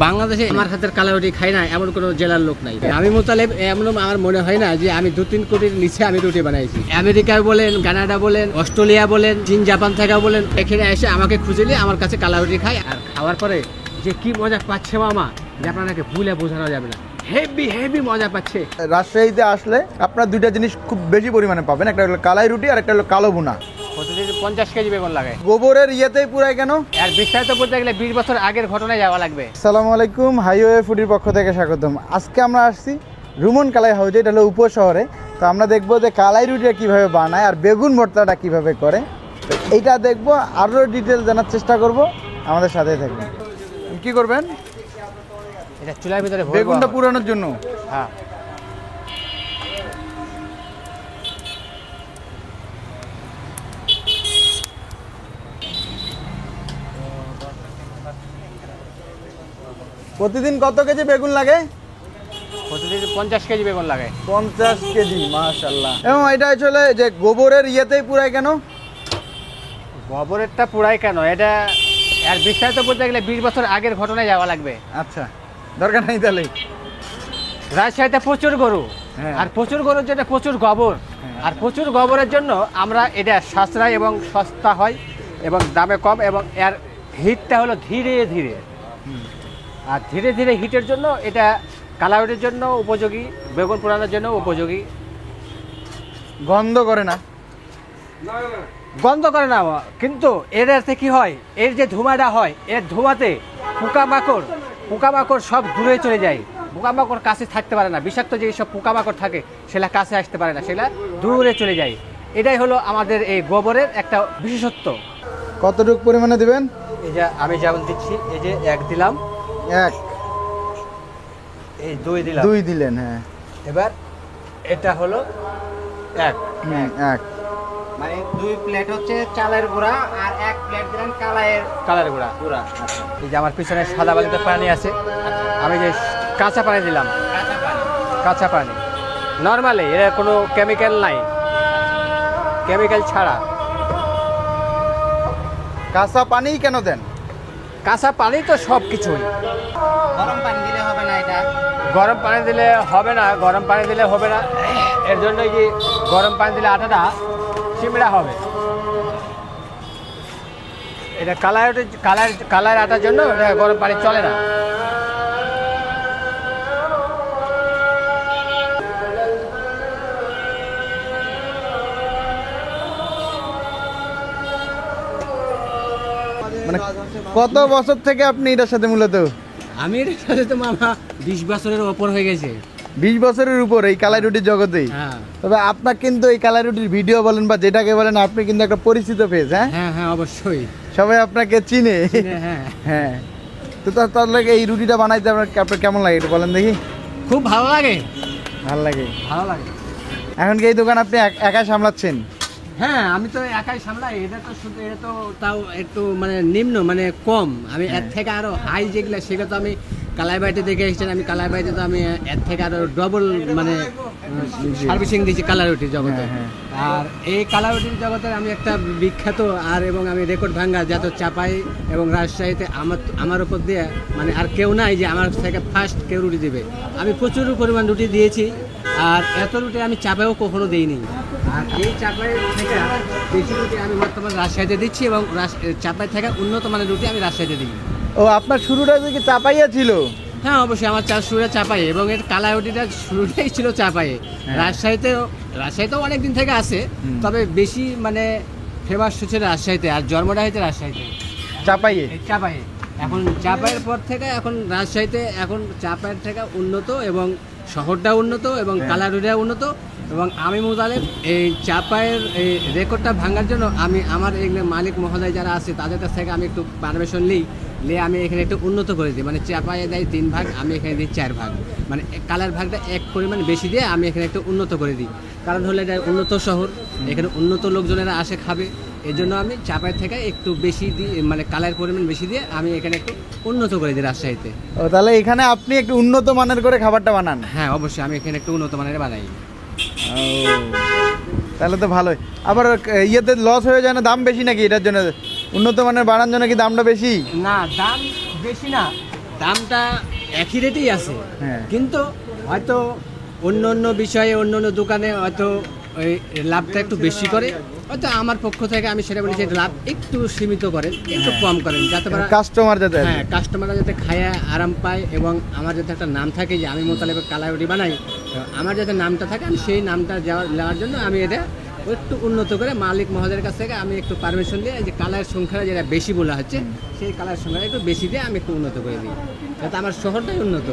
বাংলাদেশে আমার হাতের কালারুটি খাই না এমন কোনো জেলার লোক নাই। আমি মোতালেব এমন আমার মনে হয় না যে আমি 2-3 কোটির নিচে আমি রুটি বানাইছি। আমেরিকা বলেন, কানাডা বলেন, অস্ট্রেলিয়া বলেন, চীন জাপান থেকে বলেন, এখানে এসে আমাকে খুঁজলে আমার কাছে কালারুটি খাই। আর খাওয়ার পরে যে কি মজা পাচ্ছে মামা, যে আপনাকে ভুলে বোঝানো যাবে না। হেভি মজা পাচ্ছে। রাজশাহীতে আসলে আপনারা দুইটা জিনিস খুব বেশি পরিমাণে পাবেন, একটা হলো কালাই রুটি আর একটা হলো কালো ভুনা। প্রতিদিন 50 কেজি বেগুন লাগে। গোবরের ইয়েতেই পুরাই কেন? আর বিস্তারিত বলতে গেলে 20 বছর আগের ঘটনায় যাওয়া লাগবে। আসসালামু আলাইকুম, হাইওয়ে ফুডির পক্ষ থেকে স্বাগতম। আজকে আমরা আসছি রুমন কালাই হাউজে, এটা হলো উপশহরে। তো আমরা দেখবো যে কালাই রুটিটা কীভাবে বানায় আর বেগুন ভর্তাটা কীভাবে করে, তো এইটা দেখবো। আরও ডিটেল জানার চেষ্টা করব, আমাদের সাথেই থাকবেন। কী করবেন? এটা চুলার ভিতরে বেগুনটা পুরানোর জন্য। হ্যাঁ, প্রতিদিন কত কেজি বেগুন লাগে? প্রতিদিন 50 কেজি বেগুন লাগে। 50 কেজি, মাশাআল্লাহ। এবং এটা আসলে যে গোবরের ইয়েতেই পুরাই কেন? গোবরেরটা পুরাই কেন, এটা আর বিস্তারিত বলতে গেলে 20 বছর আগের ঘটনায় যাওয়া লাগবে। আচ্ছা, দরকার নেই তাহলে। রাজশাহীতে প্রচুর গরু, হ্যাঁ। আর প্রচুর গরুর জন্য প্রচুর গোবর, আর প্রচুর গোবরের জন্য আমরা এটা সাশ্রয় এবং সস্তা হয় এবং দামে কম, এবং এর হিটটা হলো ধীরে ধীরে। আর ধীরে ধীরে হিটের জন্য এটা কালাউটের জন্য উপযোগী, বেগুন পোড়ানোর জন্য উপযোগী। গন্ধ করে না? গন্ধ করে না, কিন্তু এতে কি হয়, এর যে ধোঁয়াটা হয়, এর ধোঁয়াতে পোকামাকড় সব দূরে চলে যায়। পোকামাকড় কাছে থাকতে পারে না, বিষাক্ত যে সব পোকামাকড় থাকে সেটা কাছে আসতে পারে না, সেটা দূরে চলে যায়। এটাই হলো আমাদের এই গোবরের একটা বিশেষত্ব। কতটুকু পরিমাণে দিবেন? এই যে আমি যেমন দিচ্ছি, এই যে 1 দিলাম, 1, এই 2 দিলাম, 2 দিলেন। হ্যাঁ, এবার এটা হলো 1, 1 মানে 2 প্লেট হচ্ছে চালের গুঁড়া, আর 1 প্লেট দিলাম কালারের গুঁড়া। এই যে আমার পিছনে সাদা বালিতে পানি আছে, আমি যে কাঁচা পানি দিলাম, কাঁচা পানি নর্মালি, এর কোনো কেমিক্যাল নাই, কেমিক্যাল ছাড়া। কাঁচা পানি কেন দেন? কাঁচা পানি তো সব কিছুই। গরম পানি দিলে হবে না, এটা গরম পানি দিলে হবে না, গরম পানি দিলে হবে না। এর জন্য কি গরম পানি দিলে আটাটা চিমড়া হবে। এটা কালার আটার জন্য এটা গরম পানি চলে না। মানে কত বছর থেকে আপনি এটার সাথে মূলত? আমি এর সাথে তো মামা 20 বছরের ওপর হয়ে গেছে। 20 বছরের উপর এই কালাই রুটির জগতেই। হ্যাঁ, তবে আপনার কিন্তু এই কালাই রুটির ভিডিও বলেন বা যেটাকে বলেন, আপনি কিন্তু একটা পরিচিত ফেস। হ্যাঁ অবশ্যই সবাই আপনাকে চিনে। হ্যাঁ, হ্যাঁ, তো তাহলে এই রুটিটা বানাইতে আপনার কেমন লাগে একটু বলেন দেখি। খুব ভালো লাগে। ভালো লাগে। এখন কি এই দোকান আপনি একা সামলাচ্ছেন? হ্যাঁ, আমি তো একাই সামলাই। এটা তো তাও একটু মানে নিম্ন, মানে কম। আমি এর থেকে আরো হাই যেগুলো, সেগুলো তো আমি কালাইবাড়িতে দেখে এসেছেন। আমি কালাইবাড়িতে তো আমি এর থেকে আরো ডবল মানে সার্ভিসিং দিয়েছি কালারুটির জগতে। আর এই কালারুটির জগতে আমি একটা বিখ্যাত, আর এবং আমি রেকর্ড ভাঙ্গা যত চাপাই এবং রাজশাহীতে আমার উপর দিয়ে মানে আর কেউ নাই যে আমার থেকে ফার্স্ট কেউ রুটি দেবে। আমি প্রচুর পরিমাণ রুটি দিয়েছি, আর এত রুটি আমি চাপাইও কখনো দিইনি। আর এই চাপাই থেকে বেশি রুটি আমি বর্তমানে রাজশাহীতে দিচ্ছি, এবং চাপাই থেকে উন্নত মানের রুটি আমি রাজশাহীতে দিই। ও, আপনার শুরুটা কি চাপাইয়া ছিল? হ্যাঁ অবশ্যই, আমার শুরুটা চাপাই, এবং এর কালাই রুটিটা শুরুটাই ছিল চাপাই। রাজশাহীতেও অনেক দিন থেকে আছে, তবে বেশি মানে ফেমাস হচ্ছে রাজশাহীতে, আর জন্মটা হয়েছে রাজশাহীতে, চাপাইয়ে। এখন চাপাইয়ের পর থেকে এখন রাজশাহীতে এখন চাপাইয়ের থেকে উন্নত, এবং শহরটা উন্নত, এবং কালাই রুটিটা উন্নত। এবং আমি মোতালেব এই চাপাইয়ের এই রেকর্ডটা ভাঙার জন্য আমি আমার এগুলো মালিক মহোদয় যারা আছে তাদের কাছ থেকে আমি একটু পারমিশন নিয়ে আমি এখানে একটু উন্নত করে দিই। মানে চাপাইয়ে দেয় 3 ভাগ, আমি এখানে দিই 4 ভাগ, মানে কালার ভাগটা এক পরিমাণ বেশি দিয়ে আমি এখানে একটু উন্নত করে দিই। কারণ হলো এটা উন্নত শহর, এখানে উন্নত লোকজনেরা আসে খাবে, এই জন্য আমি চাপাই থেকে একটু বেশি দিই, মানে কালার পরিমাণ বেশি দিয়ে আমি এখানে একটু উন্নত করে দিই রাজশাহীতে। ও, তাহলে এখানে আপনি একটু উন্নত মানের করে খাবারটা বানান? হ্যাঁ অবশ্যই, আমি এখানে একটু উন্নত মানের বানাই। তাহলে তো ভালোই। আবার ইয়েতে লস হয়ে যায় না? দাম বেশি নাকি এটার জন্য? উন্নত মানের বানানোর জন্য কি দামটা বেশি? না, দাম বেশি না, দামটা একই রেটেই আছে, হ্যাঁ। কিন্তু হয়তো অন্য অন্য বিষয়ে অন্য অন্য দোকানে হয়তো ওই লাভটা একটু বেশি করে, হয়তো আমার পক্ষ থেকে আমি সেটা বলি যে লাভ একটু সীমিত করেন, একটু কম করেন, যাতে করে কাস্টমার যাতে হ্যাঁ কাস্টমাররা যাতে খায় আরাম পায় এবং আমার যাতে একটা নাম থাকে যে আমি মোতালেবের কালাই রুটি বানাই, তো আমার যাতে নামটা থাকে আমি সেই নামটা নেওয়ার জন্য আমি এটা একটু উন্নত করে মালিক মহোদয়ের কাছ থেকে আমি একটু পারমিশন দিয়ে যে কালারের সংখ্যা যেটা বেশি বলা হচ্ছে সেই কালারের সংখ্যা একটু বেশি দিয়ে আমি একটু উন্নত করে দিই, যাতে আমার শহরটাই উন্নত।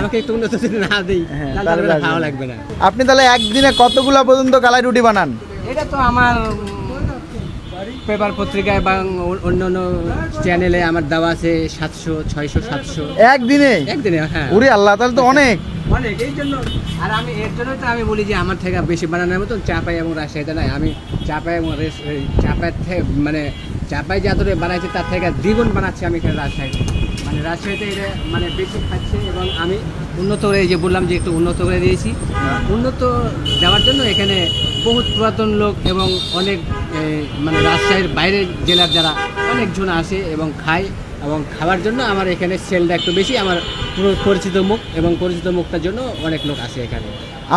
আমাকে একটু উন্নত যদি না দিই তাহলে আমার ভালো লাগবে না। আপনি তাহলে একদিনে কতগুলা পর্যন্ত কালাই রুটি বানান? এটা তো আমার পেপার পত্রিকায় বা অন্য অন্য চ্যানেলে আমার দেওয়া আছে 700, 600, 700 একদিনে? একদিনে, হ্যাঁ। ওরে আল্লাহ, তাহলে তো অনেক। অনেক, এই জন্য আর আমি এর জন্যই তো আমি বলি যে আমার থেকে বেশি বানানোর মতন চাপাই এবং রাজশাহীতে নাই। আমি চাপাই এবং চাপাই থেকে মানে চাপাই যা ধরে বানাইছি তার থেকে দ্বিগুণ বানাচ্ছি আমি এখানে রাজশাহীতে। মানে রাজশাহীতে এটা মানে বেশি খাচ্ছে এবং আমি উন্নত করে, এই যে বললাম যে একটু উন্নত করে দিয়েছি, উন্নত দেওয়ার জন্য এখানে বহুত পুরাতন লোক এবং অনেক মানে রাজশাহীর বাইরের জেলার যারা অনেকজন আসে এবং খায়, এবং খাওয়ার জন্য আমার এখানে সেলটা একটু বেশি, আমার পুরো পরিচিত মুখ এবং পরিচিত মুখটার জন্য অনেক লোক আসে এখানে।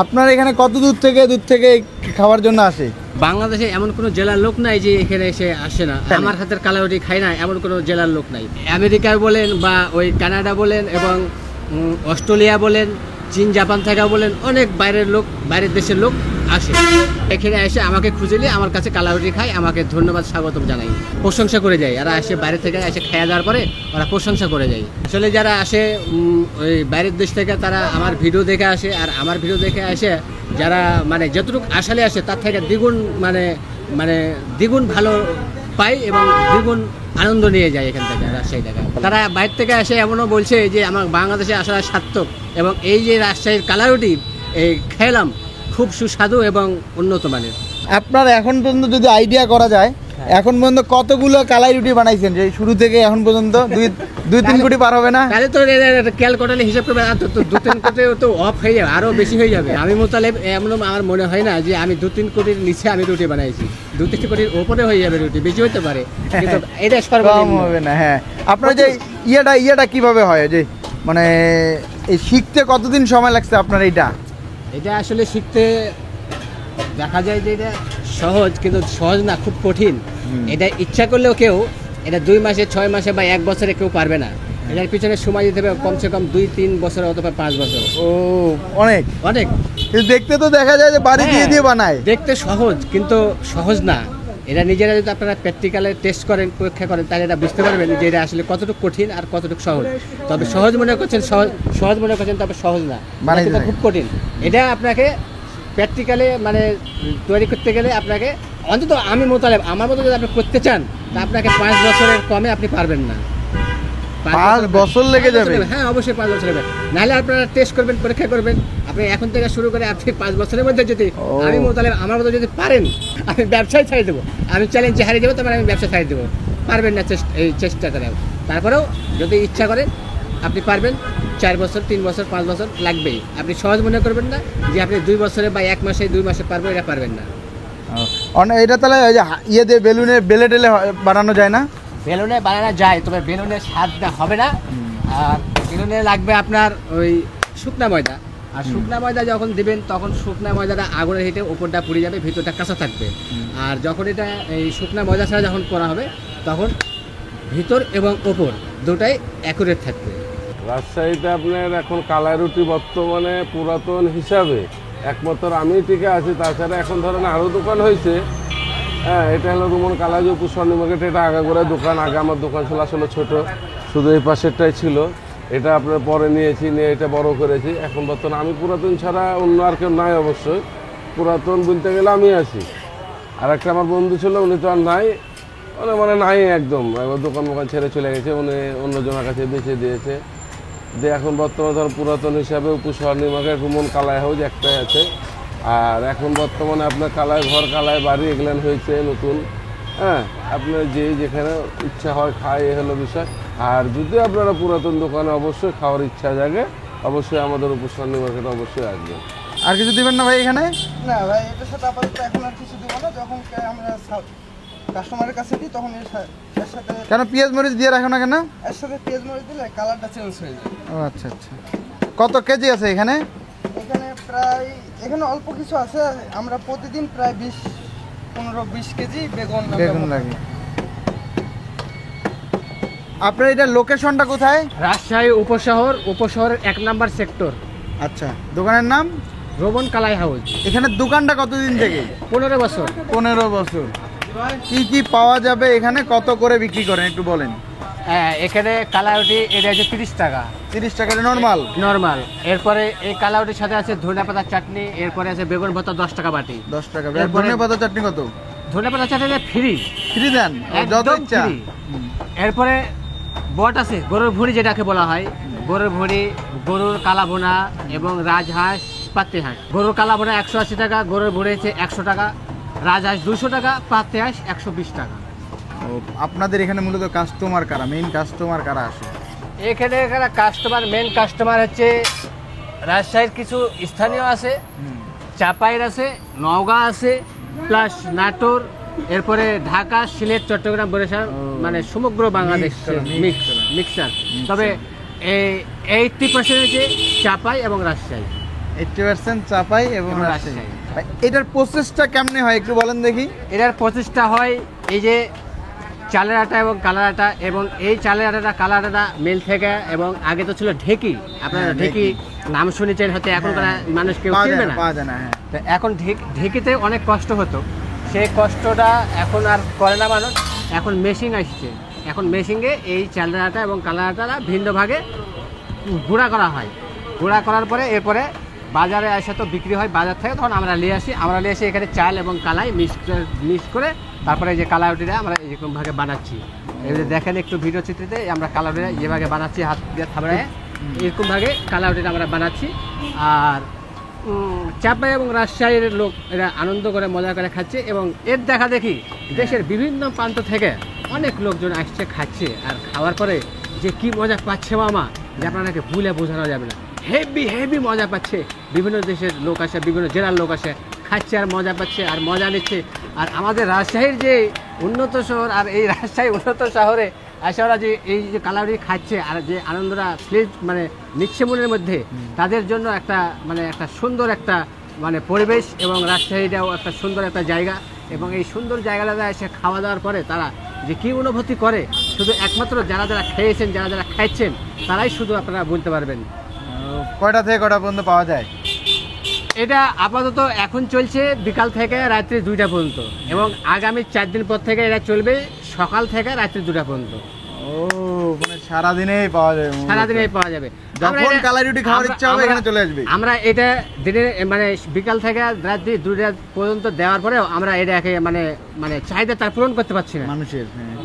আপনার এখানে কত দূর থেকে খাওয়ার জন্য আসে? বাংলাদেশে এমন কোনো জেলার লোক নাই যে এখানে এসে আসে না, আমার হাতের কালাই রুটি খায় না এমন কোনো জেলার লোক নাই। আমেরিকা বলেন বা ওই কানাডা বলেন এবং অস্ট্রেলিয়া বলেন, চীন জাপান থেকে বলেন, অনেক বাইরের লোক, বাইরের দেশের লোক আসে এখানে এসে আমাকে খুঁজলে আমার কাছে কালাই রুটি খায়, আমাকে ধন্যবাদ স্বাগতম জানাই, প্রশংসা করে যায়। আর এসে বাইরে থেকে এসে খাওয়া যাওয়ার পরে ওরা প্রশংসা করে যায়। আসলে যারা আসে ওই বাইরের দেশ থেকে তারা আমার ভিডিও দেখে আসে, আর আমার ভিডিও দেখে এসে যারা মানে যতটুকু আসলে আসে তার থেকে দ্বিগুণ মানে মানে দ্বিগুণ ভালো পাই এবং দ্বিগুণ আনন্দ নিয়ে যায় এখান থেকে, রাজশাহী থেকে। তারা বাইরে থেকে এসে এমনও বলছে যে আমার বাংলাদেশে আসার সার্থক, এবং এই যে রাজশাহীর কালাই রুটি এই খেলাম খুব সুস্বাদু এবং উন্নত মানের। আপনার এখন পর্যন্ত যদি আইডিয়া করা যায়, এখন পর্যন্ত কতগুলো কালাই রুটি বানাইছেন যে শুরু থেকে এখন পর্যন্ত? দুই তিন কোটি পার হবে না? তাহলে তো ক্যালকুলেটারে হিসাব করবে, আর তো 2-3 কোটি তো অফ হয়ে যাবে, আরো বেশি হয়ে যাবে। আমি মোতালেব এমন আমার মনে হয় না যে আমি 2-3 কোটির নিচে আমি রুটি বানাইছি, 2-3 কোটির ওপরে হয়ে যাবে রুটি, বেশি হতে পারে, কিন্তু এটা কম সর্বনিম্ন হবে না। হ্যাঁ, আপনার যে ইয়েটা কিভাবে হয়, যে মানে এই শিখতে কতদিন সময় লাগছে আপনার? এটা আসলে শিখতে দেখা যায় যে এটা সহজ, কিন্তু সহজ না, খুব কঠিন। এটা ইচ্ছা করলেও কেউ এটা 2 মাসে, 6 মাসে বা 1 বছরে কেউ পারবে না। এটার পিছনে সময় দিতে হবে কমসে কম 2-3 বছর অথবা 5 বছর। ও, অনেক অনেক। কিন্তু দেখতে তো দেখা যায় যে বাড়ি দিয়ে বানায়। দেখতে সহজ, কিন্তু সহজ না। এটা নিজেরা যদি আপনারা প্র্যাকটিক্যালে টেস্ট করেন, পরীক্ষা করেন, তাহলে এটা বুঝতে পারবেন যে এটা আসলে কতটুকু কঠিন আর কতটুকু সহজ। তবে সহজ মনে করছেন, সহজ মনে করছেন, তবে সহজ না, এটা খুব কঠিন। এটা আপনাকে প্র্যাকটিক্যালে মানে তৈরি করতে গেলে আপনাকে অন্তত আমি মোতালেব আমার মতো যদি আপনি করতে চান তা আপনাকে 5 বছরের কমে আপনি পারবেন না। 5 বছর লেগে যাবে? হ্যাঁ, অবশ্যই 5 বছর লাগবে। নাহলে আপনারা টেস্ট করবেন, পরীক্ষা করবেন, আপনি এখন থেকে শুরু করে আপনি 5 বছরের মধ্যে যদি আমি মোতালেব আমার মতো যদি পারেন, আমি ব্যবসায় ছাড়িয়ে দেবো। আমি চ্যালেঞ্জে হারিয়ে দেবো, তারপরে আমি ব্যবসা ছাড়িয়ে দেবো। পারবেন না এই চেষ্টা করেন, তারপরেও যদি ইচ্ছা করেন আপনি পারবেন। 4 বছর, 3 বছর, 5 বছর লাগবেই। আপনি সহজ মনে করবেন না যে আপনি 2 বছরে বা 1 মাসে 2 মাসে পারবো, এটা পারবেন না। এটা তাহলে ওই যে ইয়ে দিয়ে বেলে টেলে বানানো যায় না? বেলুনে বানানো যায়, তবে বেলুনের স্বাদটা হবে না। আর বেলুনে লাগবে আপনার ওই শুকনা ময়দা, আর শুকনা ময়দা যখন দিবেন তখন শুকনা ময়দাটা আগুনের হিটে উপরটা পুড়ে যাবে, ভিতরটা কাঁচা থাকবে। আর যখন এটা এই শুকনা ময়দা ছাড়া যখন করা হবে তখন ভিতর এবং ওপর দুটাই অ্যাকুরেট থাকবে। রাজশাহীতে আপনার এখন কালাই রুটি বর্তমানে পুরাতন হিসাবে একমাত্র আমি টিকে আছি, তাছাড়া এখন ধরেন আরও দোকান হয়েছে। হ্যাঁ, এটা হলো রুমন কালাই যে উপস্বর্ণী মার্কেট, এটা আগাগোড়ায় দোকান। আগে আমার দোকান ছিল আসলে ছোটো, শুধু এই পাশেরটাই ছিল। এটা আপনার পরে নিয়েছি, নিয়ে এটা বড় করেছি। এখন বর্তমানে আমি পুরাতন ছাড়া অন্য আর কেউ নাই, অবশ্যই পুরাতন বলতে গেলে আমি আছি। আর একটা আমার বন্ধু ছিল, উনি তো আর নাই, মানে নাই একদম, দোকান ছেড়ে চলে গেছে, উনি অন্যজনের কাছে বেঁচে দিয়েছে। যে এখন বর্তমানে ধর পুরাতন হিসাবে উপশহর মার্কেট রুমন কালাই হাউস একটাই আছে। আর এখন বর্তমানে আপনার কালাই ঘর, কালাই বাড়ি এগুলো হয়েছে নতুন। হ্যাঁ, আপনার যেখানে ইচ্ছা হয় খায়, এ হলো বিষয়। আর যদি আপনারা পুরাতন দোকানে অবশ্যই খাওয়ার ইচ্ছা জাগে, অবশ্যই আমাদের উপশহর মার্কেটে অবশ্যই আসবেন। আর কিছু দিবেন না ভাই এখানে? না ভাই, এটার সাথে আপাতত এখন আর কিছু দেবো না। যখন আমরা কাস্টমারের কাছে দিই তখন এর এর সাথে কেন পেঁয়াজ মরিচ দিয়ে রাখো না কেন? এর সাথে পেঁয়াজ মরিচ দিলে কালারটা চেঞ্জ হয়ে যায়। ও আচ্ছা আচ্ছা। কত কেজি আছে এখানে? এখানে প্রায় এখানে অল্প কিছু আছে, আমরা প্রতিদিন প্রায় 15-20 কেজি বেগুন লাগে। আপনার এটা লোকেশনটা কোথায়? রাজশাহী উপশহরের 1 নাম্বার সেক্টর, আচ্ছা, দোকানের নাম রোমন কালাই হাউস। এখানে দোকানটা কতদিন থেকে? 15 বছর। 15 বছর। কি কি পাওয়া যাবে এখানে, কত করে বিক্রি করেন একটু বলেন? এখানে কালাউটি এটা হচ্ছে 30 টাকা 30 টাকা নরমাল। নরমাল। এরপরে এই কালাউটির সাথে আছে ধনে পাতা চাটনি, এরপরে আছে বেগুন ভর্তা 10 টাকা বাটি। 10 টাকা। এরপরে- ধনে পাতা চাটনি কত? ধনে পাতা চাটনি ফ্রি, ফ্রি দেন? যত একদম ইচ্ছা। free। এরপরে বট আছে গরুর ভুঁড়ি যেটাকে বলা হয়, গরুর ভুঁড়ি, গরুর কালা ভুনা এবং রাজহাঁস, পাতি হাঁস। গরুর কালা ভুনা 180 টাকা, গরুর ভুঁড়ি হচ্ছে 100 টাকা, রাজহাঁস 200 টাকা, পাতি হাঁস 120 টাকা। ও, আপনাদের এখানে মূলত কাস্টমার কারা, মেইন কাস্টমার কারা আসে? এখানে কাস্টমার, মেন কাস্টমার হচ্ছে রাজশাহীর কিছু স্থানীয় আছে, চাপাইয়ের আছে, নওগাঁ আছে, প্লাস নাটোর, এরপরে ঢাকা, সিলেট, চট্টগ্রাম, বরিশাল, মানে সমগ্র বাংলাদেশ মিক্সার। তবে এই 80% হচ্ছে চাপাই এবং রাজশাহী। 80% চাপাই এবং এবং রাজশাহী। রাজশাহী। ভাই, এটার প্রসেসটা কেমনে হয় একটু বলেন দেখি? এটার প্রচেষ্টা হয় এই যে চালের আটা এবং কালার আটা, এবং এই চালের আটাটা কালার আটা মিল থেকে, এবং আগে তো ছিল ঢেকি, আপনারা হ্যাঁ, ঢেকি নাম শুনেছেন হয়তো, এখনকার মানুষ কেউ পাওয়া যায় কিনবে না, না। পাওয়া যায় না, হ্যাঁ। তো এখন ঢেকিতে অনেক কষ্ট হতো, সেই কষ্টটা এখন আর করে না মানুষ। এখন মেশিন আসছে, এখন মেশিনে এই চালের আটা এবং কালার আটাটা ভিন্ন ভাগে গুঁড়া করা হয়। গুঁড়া করার পরে এরপরে বাজারে আসে তো বিক্রি হয় বাজার থেকে, তখন আমরা নিয়ে আসি এখানে চাল এবং কালাই মিক্স করে, তারপরে এই যে কালাউটিটা আমরা এরকম ভাগে বানাচ্ছি। এবারে দেখেন একটু ভিডিও চিত্রতে আমরা কালাউটিটা যেভাবে বানাচ্ছি, হাত দিয়ে থাবড়ায় এরকম ভাগে কালাউটিটা আমরা বানাচ্ছি। আর চাপাই এবং রাজশাহীর লোক এরা আনন্দ করে মজা করে খাচ্ছে, এবং এর দেখা দেখি দেশের বিভিন্ন প্রান্ত থেকে অনেক লোকজন আসছে, খাচ্ছে, আর খাওয়ার পরে যে কি মজা পাচ্ছে মামা, যে আপনাকে ভুলে বোঝানো যাবে না। হেভি মজা পাচ্ছে। বিভিন্ন দেশের লোক আসে, বিভিন্ন জেলার লোক আসে, খাচ্ছে আর মজা পাচ্ছে আর মজা নিচ্ছে। আর আমাদের রাজশাহীর যে উন্নত শহর, আর এই রাজশাহী উন্নত শহরে আসে ওরা যে এই যে কালাউটি খাচ্ছে আর যে আনন্দটা মানে নিচ্ছে মনের মধ্যে, তাদের জন্য একটা মানে একটা সুন্দর একটা মানে পরিবেশ, এবং রাজশাহীটাও একটা সুন্দর একটা জায়গা। এবং এই সুন্দর জায়গাটাতে এসে খাওয়া দাওয়ার পরে তারা যে কী অনুভূতি করে, শুধু একমাত্র যারা খেয়েছেন, যারা খাচ্ছেন, তারাই শুধু আপনারা বলতে পারবেন। কয়টা থেকে কয়টা পর্যন্ত পাওয়া যায়? এটা আপাতত এখন চলছে বিকাল থেকে রাত্রি 2টা পর্যন্ত, এবং আগামী 4 দিন পর থেকে এটা চলবে সকাল থেকে রাত্রি 2টা পর্যন্ত। ও, মানে সারাদিনেই পাওয়া যাবে? সারাদিনেই পাওয়া যাবে। যখন কালাই রুটি খাওয়ার ইচ্ছা হবে এখানে চলে আসবে। আমরা এটা দিনে মানে বিকাল থেকে রাত্রি 2টা পর্যন্ত দেওয়ার পরেও আমরা এটাকে মানে চাহিদা তার পূরণ করতে পারছি না,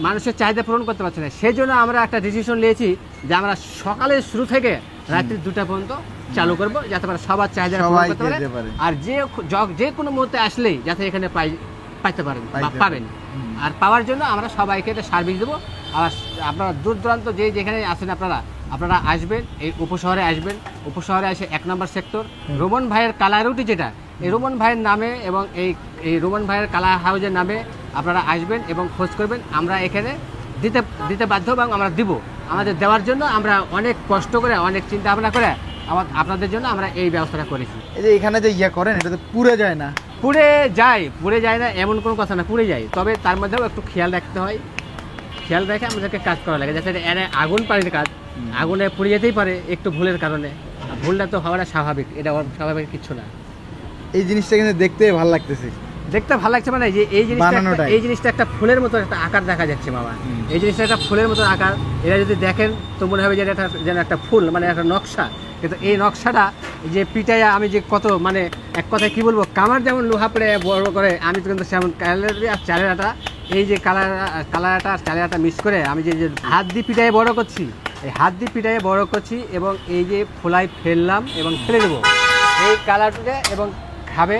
মানুষের চাহিদা পূরণ করতে পারছি না। সেই জন্য আমরা একটা ডিসিশন নিয়েছি যে আমরা সকালের শুরু থেকে রাত্রি 2টা পর্যন্ত চালু করবো, যাতে করে সবার চাহিদা পূরণ করতে পারে, আর যে কোনো মুহূর্তে আসলেই যাতে এখানে পাইতে পারেন বা পাবেন। আর পাওয়ার জন্য আমরা সবাইকে এটা সার্ভিস দেবো। আর আপনারা দূর দূরান্ত যেখানে আসেন আপনারা আসবেন, এই উপশহরে আসবেন। উপশহরে আসে 1 নম্বর সেক্টর, রোমন ভাইয়ের কালা রুটি, যেটা এই রোমন ভাইয়ের নামে এবং এই রোমন ভাইয়ের কালা হাউজের নামে আপনারা আসবেন এবং খোঁজ করবেন। আমরা এখানে দিতে বাধ্য, এবং আমরা দিব। আমাদের দেওয়ার জন্য আমরা অনেক কষ্ট করে, অনেক চিন্তা ভাবনা করে আপনাদের জন্য আমরা এই ব্যবস্থাটা করেছি। এই যে এখানে যে করেন, এটা তো পুড়ে যায় না? পুড়ে যায় না এমন কোনো কথা না, পুড়ে যায়। তবে তার মধ্যেও একটু খেয়াল রাখতে হয়, খেয়াল রেখে আমাদেরকে কাজ করা লাগে, যাতে আগুন পানির কাজ, আগুনে পুড়ে যেতেই পারে একটু ভুলের কারণে। ভুলটা তো হওয়াটা স্বাভাবিক, এটা স্বাভাবিক কিছু না। এই জিনিসটা কিন্তু দেখতে ভালো লাগতেছে। দেখতে ভালো লাগছে মানে যে এই জিনিসটা একটা ফুলের মতো একটা আকার দেখা যাচ্ছে মামা। এই জিনিসটা একটা ফুলের মতো আকার, এটা যদি দেখেন তো মনে হবে যে এটা যেন একটা ফুল, মানে একটা নকশা। কিন্তু এই নকশাটা যে পিটাইয়া আমি যে কত মানে এক কথায় কি বলবো, কামার যেমন লোহা পড়ে বড় করে, আমি তো কিন্তু সেমন কালারি আর চালের আটা, এই যে কালার আটা আর চালের আটা মিক্স করে আমি যে হাত দিয়ে পিটাইয়ে বড় করছি, এই হাত দিয়ে পিটাইয়ে বড় করছি, এবং এই যে ফোলাই ফেললাম এবং ফেলে দেবো এই কালারটা, এবং খাবে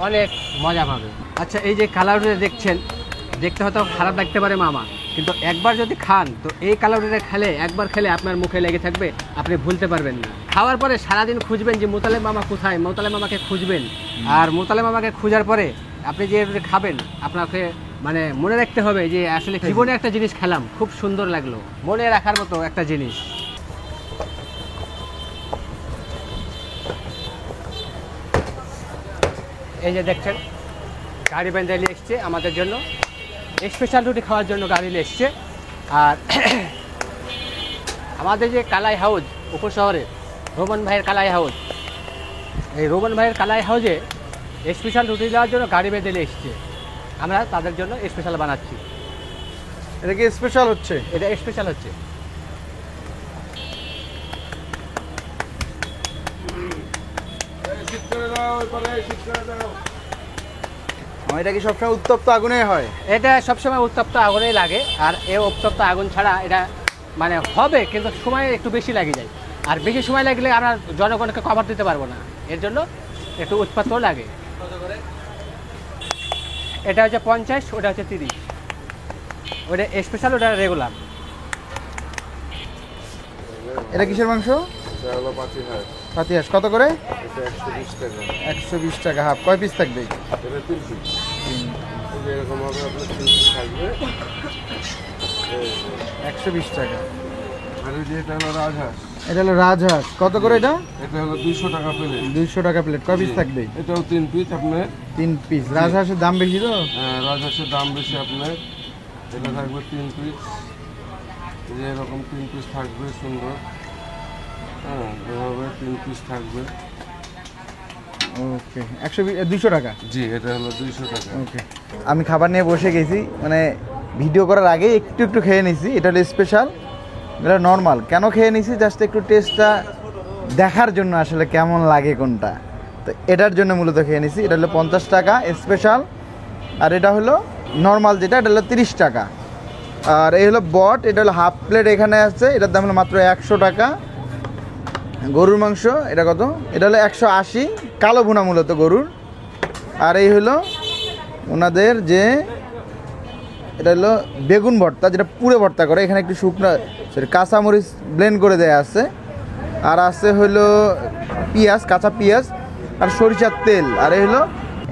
অনেক মজা পাবে। আচ্ছা, এই যে কালারটা দেখছেন, দেখতে হয়তো খারাপ লাগতে পারে মামা, কিন্তু একবার যদি খান তো এই কালারটা একবার খেলে আপনার মুখে লেগে থাকবে, আপনি ভুলতে পারবেন না। খাওয়ার পরে সারাদিন খুঁজবেন যে মোতালেব মামা কোথায়, মোতালেব মামাকে খুঁজবেন। আর মোতালেব মামাকে খোঁজার পরে আপনি যে খাবেন, আপনাকে মানে মনে রাখতে হবে যে আসলে জীবনে একটা জিনিস খেলাম, খুব সুন্দর লাগলো, মনে রাখার মতো একটা জিনিস। এই যে দেখছেন গাড়ি বেঁধে নিয়ে এসছে আমাদের জন্য, স্পেশাল রুটি খাওয়ার জন্য গাড়ি নিয়ে এসছে। আর আমাদের যে কালাই হাউস উপশহরে, রোমন ভাইয়ের কালাই হাউস, এই রোমন ভাইয়ের কালাই হাউসে স্পেশাল রুটি দেওয়ার জন্য গাড়ি বেঁধে নিয়ে এসছে, আমরা তাদের জন্য স্পেশাল বানাচ্ছি। এটা কি স্পেশাল হচ্ছে? এটা স্পেশাল হচ্ছে। এটা কি সবসময় উত্তপ্ত আগুনে হয়? এটা সবসময় উত্তপ্ত আগুনেই লাগে, আর এই উত্তপ্ত আগুন ছাড়া এটা মানে হবে, কিন্তু সময় একটু বেশি লাগে যায়, আর বেশি সময় লাগলে আমরা জনগণকে কভার দিতে পারবো না, এর জন্য একটু উৎপাত্ত লাগে। এটা হচ্ছে 50, ওটা হচ্ছে 30, ওটা স্পেশাল, ওটা রেগুলার। এটা কিসের মাংস? এটা হলো পাতি হাঁস। কত করে? এটা 120 টাকা। 120 টাকা হাফ। কয় পিস থাকবে? এটা 3 পিস। এরকম ভাবে আপনার 3 পিস থাকবে, 120 টাকা। আর এই যে এটা হলো রাজহাঁস। এটা হলো রাজহাঁস। কত করে এটা? এটা হলো 200 টাকা প্লেট। 200 টাকা প্লেট। কয় পিস থাকবে? এটাও 3 পিস আপনার। 3 পিস। রাজহাঁসের দাম বেশি তো? রাজহাঁসের দাম বেশি আপনার। এটা থাকবে 3 পিস, এই যে এরকম 3 পিস থাকবে সুন্দর। হ্যাঁ, এভাবে 3 পিস থাকবে। ওকে, 200 টাকা। জি, এটা হলো 200 টাকা। ওকে, আমি খাবার নিয়ে বসে গেছি, মানে ভিডিও করার আগে একটু একটু খেয়ে নিছি। এটা হলো স্পেশাল, এটা নর্মাল। কেন খেয়ে নিছি? জাস্ট একটু টেস্টটা দেখার জন্য, আসলে কেমন লাগে কোনটা, তো এটার জন্য মূলত খেয়ে নিছি। এটা হলো 50 টাকা স্পেশাল, আর এটা হলো নর্মাল যেটা, এটা হলো 30 টাকা। আর এই হলো বট, এটা হলো হাফ প্লেট এখানে আছে, এটার দাম হলো মাত্র 100 টাকা। গরুর মাংস এটা কত? এটা হলো 180, কালো ভুনা মূলত গরুর। আর এই হলো ওনাদের যে, এটা হলো বেগুন ভর্তা, যেটা পুরো ভর্তা করে, এখানে একটু শুকনো কাঁচামরিচ ব্লেন্ড করে দেয়া আছে, আর আছে হলো পেঁয়াজ, কাঁচা পেঁয়াজ আর সরিষার তেল। আর এই হলো,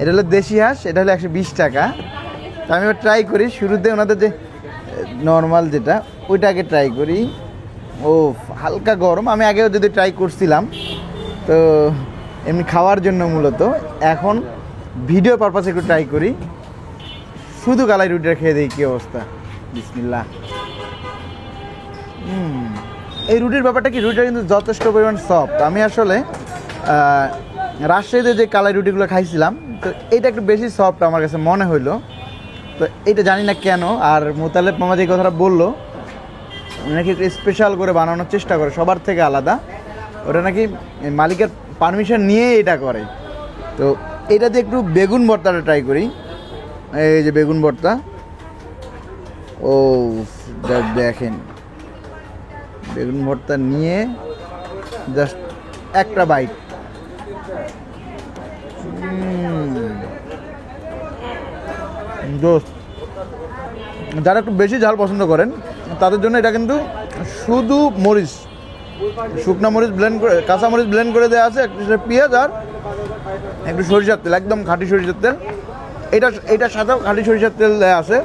এটা হলো দেশি হাঁস, এটা হলো 120 টাকা। তো আমি এবার ট্রাই করি, শুরুতে ওনাদের যে নর্মাল যেটা, ওইটা আগে ট্রাই করি। ও হালকা গরম, আমি আগেও যদি ট্রাই করছিলাম, তো এমনি খাওয়ার জন্য মূলত। এখন ভিডিও পারপাসে একটু ট্রাই করি, শুধু কালাই রুটিটা খেয়ে দিই কী অবস্থা। বিসমিল্লাহ। এই রুটির ব্যাপারটা কি, রুটিটা কিন্তু যথেষ্ট পরিমাণ সফট। আমি আসলে রাজশাহীতে যে কালাই রুটিগুলো খাইছিলাম, তো এইটা একটু বেশি সফট আমার কাছে মনে হইলো। তো এইটা জানি না কেন। আর মোতালেব মামা যে কথাটা বললো, নাকি একটু স্পেশাল করে বানানোর চেষ্টা করে, সবার থেকে আলাদা, ওটা নাকি মালিকের পারমিশন নিয়ে এটা করে। তো এটা দিয়ে একটু বেগুন ভর্তাটা ট্রাই করি। এই যে বেগুন ভর্তা, ও দেখেন, বেগুন ভর্তা নিয়ে জাস্ট একটা বাইট। দোস্ত, যারা একটু বেশি ঝাল পছন্দ করেন তাদের জন্য এটা কিন্তু শুধু মরিচ, শুকনো মরিচ ব্লেন্ড করে, কাঁচা মরিচ ব্লেন্ড করে দেওয়া আছে, একটু পেঁয়াজ আর একটু সরিষার তেল, একদম খাঁটি সরিষার তেল। এইটার সাথেও খাঁটি সরিষার তেল দেওয়া আছে,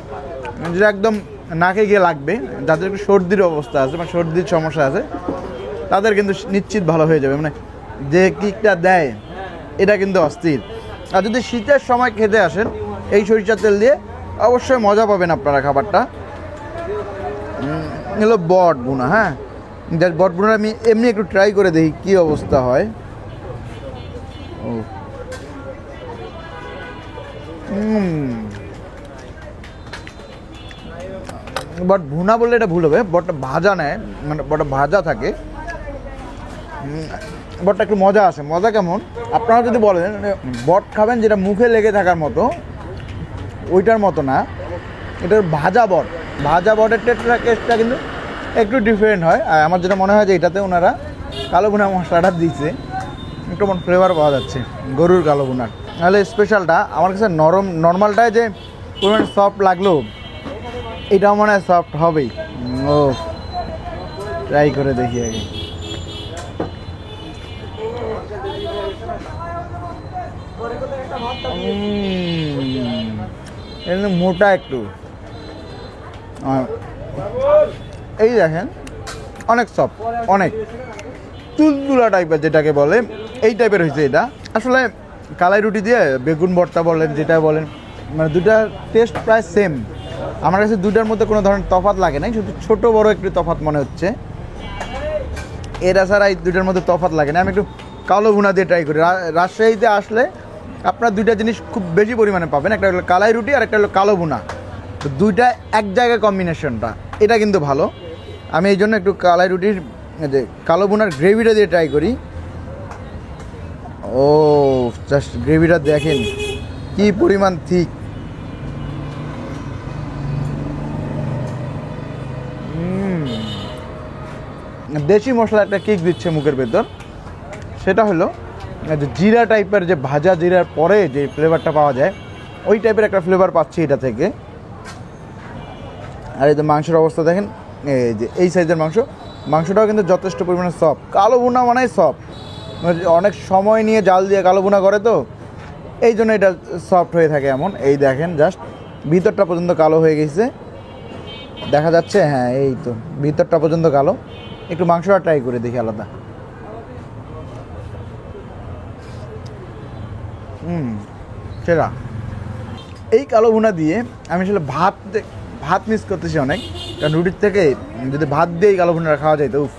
যেটা একদম নাকে গিয়ে লাগবে। যাদের একটু সর্দির অবস্থা আছে, মানে সর্দির সমস্যা আছে, তাদের কিন্তু নিশ্চিত ভালো হয়ে যাবে। মানে যে কিকটা দেয়, এটা কিন্তু অস্থির। আর যদি শীতের সময় খেতে আসেন এই সরিষার তেল দিয়ে, অবশ্যই মজা পাবেন আপনারা খাবারটা। হলো বট ভুনা। হ্যাঁ, বট ভুনা আমি এমনি একটু ট্রাই করে দেখি কী অবস্থা হয়। ও বট ভুনা বললে এটা ভুল হবে, বটটা ভাজা নেয়, মানে বটটা ভাজা থাকে, বটটা একটু মজা আসে। মজা কেমন, আপনারা যদি বলেন বট খাবেন যেটা মুখে লেগে থাকার মতো, ওইটার মতো না, এটার ভাজা বট। ভাজা বটের টেস্টটা কিন্তু একটু ডিফারেন্ট হয়। আর আমার যেটা মনে হয় যে এটাতে ওনারা কালো ভুনা মশলাটা দিচ্ছে, একটু ফ্লেভার পাওয়া যাচ্ছে গরুর কালো ভুনার। নাহলে স্পেশালটা আমার কাছে নর্মালটায় যে পরিমাণ সফট লাগলো, এটাও মনে হয় সফট হবেই। ও ট্রাই করে দেখি আগে। এটা কিন্তু মোটা একটু। আর এই দেখেন অনেক সফট, অনেক তুলতুলা টাইপের যেটাকে বলে, এই টাইপের হয়েছে এটা। আসলে কালাই রুটি দিয়ে বেগুন ভর্তা বলেন যেটা বলেন, মানে দুটার টেস্ট প্রায় সেম। আমার কাছে দুটার মধ্যে কোনো ধরনের তফাৎ লাগে নাই, শুধু ছোটো বড় একটু তফাৎ মনে হচ্ছে। এরা ছাড়া এই দুটার মধ্যে তফাৎ লাগে না। আমি একটু কালো ভুনা দিয়ে ট্রাই করি। রাজশাহীতে আসলে আপনার দুইটা জিনিস খুব বেশি পরিমাণে পাবেন, একটা হলো কালাই রুটি আর একটা হলো কালো ভুনা। তো দুইটা এক জায়গায় কম্বিনেশনটা এটা কিন্তু ভালো। আমি এই জন্য একটু কালাই রুটির যে কালো ভুনার গ্রেভিটা দিয়ে ট্রাই করি। ও জাস্ট গ্রেভিটা দেখেন কি পরিমাণ ঠিক। দেশি মশলা একটা কিক দিচ্ছে মুখের ভেতর, সেটা হলো যে জিরা টাইপের, যে ভাজা জিরার পরে যে ফ্লেভারটা পাওয়া যায় ওই টাইপের একটা ফ্লেভার পাচ্ছি এটা থেকে। আর এই যে মাংসের অবস্থা দেখেন, এই যে এই সাইজের মাংসটাও কিন্তু যথেষ্ট পরিমাণে সফট। কালো ভুনা মানে সফট, অনেক সময় নিয়ে জাল দিয়ে কালো ভুনা করে তো এই জন্য এটা সফট হয়ে থাকে এমন। এই দেখেন জাস্ট ভিতরটা পর্যন্ত কালো হয়ে গেছে, দেখা যাচ্ছে। হ্যাঁ এই তো ভিতরটা পর্যন্ত কালো। একটু মাংসটা ট্রাই করে দেখি আলাদা। সেরা। এই কালো ভুনা দিয়ে আমি আসলে ভাত মিস করতেছি অনেক, কারণ রুটির থেকে যদি ভাত দিয়ে এই কালো ভুনাটা খাওয়া যায় তো উফ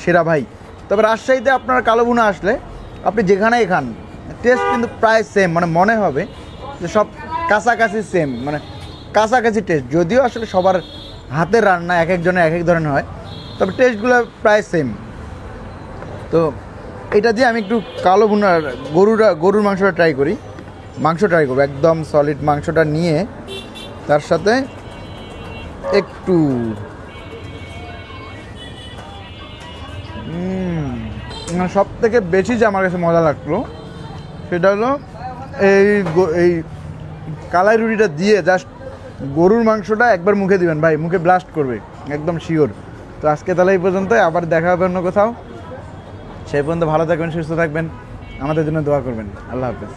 সেরা ভাই। তবে রাজশাহীতে আপনার কালো ভুনা আসলে আপনি যেখানেই খান টেস্ট কিন্তু প্রায় সেম, মানে মনে হবে যে সব কাছাকাছি সেম, মানে কাছাকাছি টেস্ট। যদিও আসলে সবার হাতের রান্না এক একজনের এক এক ধরনের হয়, তবে টেস্টগুলো প্রায় সেম। তো এটা দিয়ে আমি একটু কালো ভুনার গরুর মাংসটা ট্রাই করি। মাংস ট্রাই করবো, একদম সলিড মাংসটা নিয়ে তার সাথে একটু সব থেকে বেশি যে আমার কাছে মজা লাগলো সেটা হলো এই কালাই রুটিটা দিয়ে জাস্ট গরুর মাংসটা একবার মুখে দিবেন ভাই, মুখে ব্লাস্ট করবে একদম শিওর। তো আজকে তাহলে এই পর্যন্ত, আবার দেখা হবে অন্য কোথাও। সেই পর্যন্ত ভালো থাকবেন, সুস্থ থাকবেন, আমাদের জন্য দোয়া করবেন। আল্লাহ হাফেজ।